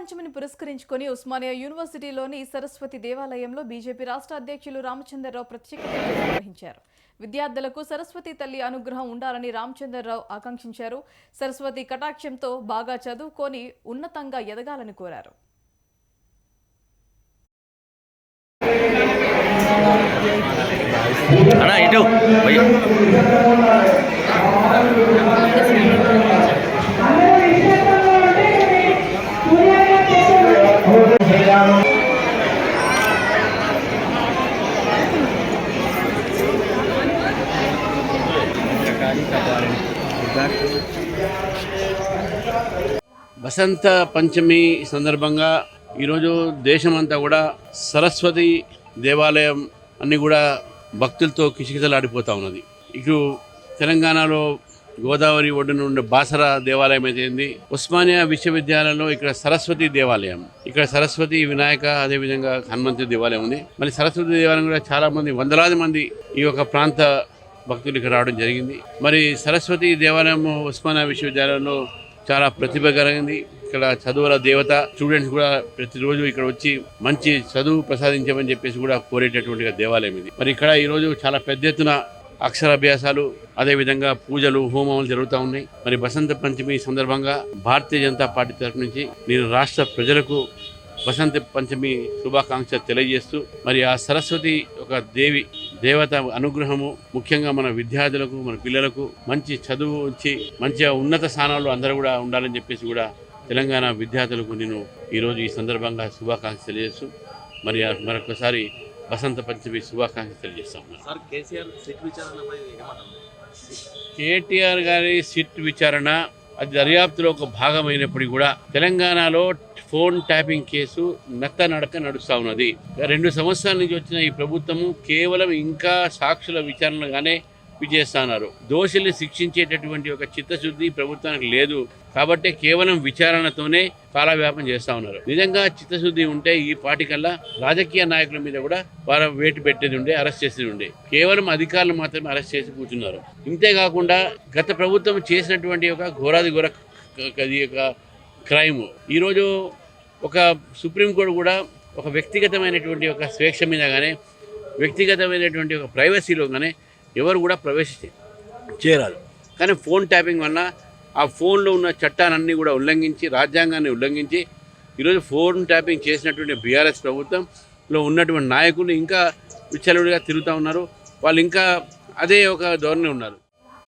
పంచమిని పురస్కరించుకొని ఉస్మానియా యూనివర్సిటీలోని సరస్వతి దేవాలయంలో బీజేపీ రాష్ట్ర అధ్యక్షులు రామచంద్రరావు ప్రత్యేక పూజలు నిర్వహించారు. విద్యార్థులకు సరస్వతి తల్లి అనుగ్రహం ఉండాలని రామచంద్రరావు ఆకాంక్షించారు. సరస్వతి కటాక్షంతో బాగా చదువుకొని ఉన్నతంగా ఎదగాలని కోరారు. వసంత పంచమి సందర్భంగా ఈరోజు దేశమంతా కూడా సరస్వతి దేవాలయం అన్ని కూడా భక్తులతో కిచకిచలాడిపోతూ ఉన్నది. ఇటు తెలంగాణలో గోదావరి ఒడ్డున ఉండే బాసర దేవాలయం అయితే ఉస్మానియా విశ్వవిద్యాలయంలో ఇక్కడ సరస్వతి దేవాలయం, ఇక్కడ సరస్వతి వినాయక అదేవిధంగా హనుమంతుడి దేవాలయం ఉంది. మరి సరస్వతి దేవాలయం కూడా చాలా మంది వందలాది మంది ఈ యొక్క ప్రాంత భక్తులు ఇక్కడ రావడం జరిగింది. మరి సరస్వతి దేవాలయం ఉస్మానియా విశ్వవిద్యాలయంలో చాలా ప్రతిభ కలిగింది. ఇక్కడ చదువుల దేవత, స్టూడెంట్స్ కూడా ప్రతిరోజు ఇక్కడ వచ్చి మంచి చదువు ప్రసాదించమని చెప్పేసి కూడా కోరేటటువంటి దేవాలయం ఇది. మరి ఇక్కడ ఈరోజు చాలా పెద్ద ఎత్తున అక్షరాభ్యాసాలు అదేవిధంగా పూజలు హోమాలు జరుగుతూ ఉన్నాయి. మరి వసంత పంచమి సందర్భంగా భారతీయ జనతా పార్టీ తరఫు నుంచి నేను రాష్ట్ర ప్రజలకు వసంత పంచమి శుభాకాంక్షలు తెలియజేస్తూ మరి ఆ సరస్వతి ఒక దేవత అనుగ్రహము ముఖ్యంగా మన విద్యార్థులకు మన పిల్లలకు మంచి చదువు వచ్చి మంచిగా ఉన్నత స్థానాల్లో అందరూ కూడా ఉండాలని చెప్పేసి కూడా తెలంగాణ విద్యార్థులకు నేను ఈరోజు ఈ సందర్భంగా శుభాకాంక్షలు తెలియజేస్తూ మరి మరొకసారి వసంత పంచమి శుభాకాంక్షలు తెలియజేస్తాం. కేటీఆర్ గారి సిట్ విచారణ అది దర్యాప్తులో ఒక భాగమైనప్పటికీ కూడా తెలంగాణలో ఫోన్ ట్యాపింగ్ కేసు నడక నడుస్తూ ఉన్నది. 2 సంవత్సరాల నుంచి వచ్చిన ఈ ప్రభుత్వము కేవలం ఇంకా సాక్షుల విచారణగానే చేస్తున్నారు. దోషుల్ని శిక్షించేటటువంటి ఒక చిత్తశుద్ధి ప్రభుత్వానికి లేదు. కాబట్టి కేవలం విచారణతోనే కాలవ్యాపం చేస్తూ ఉన్నారు. నిజంగా చిత్తశుద్ధి ఉంటే ఈ పార్టీకల్లా రాజకీయ నాయకుల మీద కూడా వారు వేటు పెట్టేది ఉండే, అరెస్ట్ చేసేది ఉండే. కేవలం అధికారులు మాత్రమే అరెస్ట్ చేసి కూర్చున్నారు. ఇంతేకాకుండా గత ప్రభుత్వం చేసినటువంటి ఒక ఘోరాది ఘోర క్రైమ్ ఈరోజు ఒక సుప్రీంకోర్టు కూడా ఒక వ్యక్తిగతమైనటువంటి ఒక స్వేచ్ఛ మీద కానీ వ్యక్తిగతమైనటువంటి ఒక ప్రైవసీలో కానీ ఎవరు కూడా చేయరాదు. కానీ ఫోన్ ట్యాపింగ్ వల్ల ఆ ఫోన్లో ఉన్న చట్టాలన్నీ కూడా ఉల్లంఘించి రాజ్యాంగాన్ని ఉల్లంఘించి ఈరోజు ఫోన్ ట్యాపింగ్ చేసినటువంటి బీఆర్ఎస్ ప్రభుత్వంలో ఉన్నటువంటి నాయకులు ఇంకా విచ్చలవిడిగా తిరుగుతూ ఉన్నారు. వాళ్ళు ఇంకా అదే ఒక ధోరణి ఉన్నారు.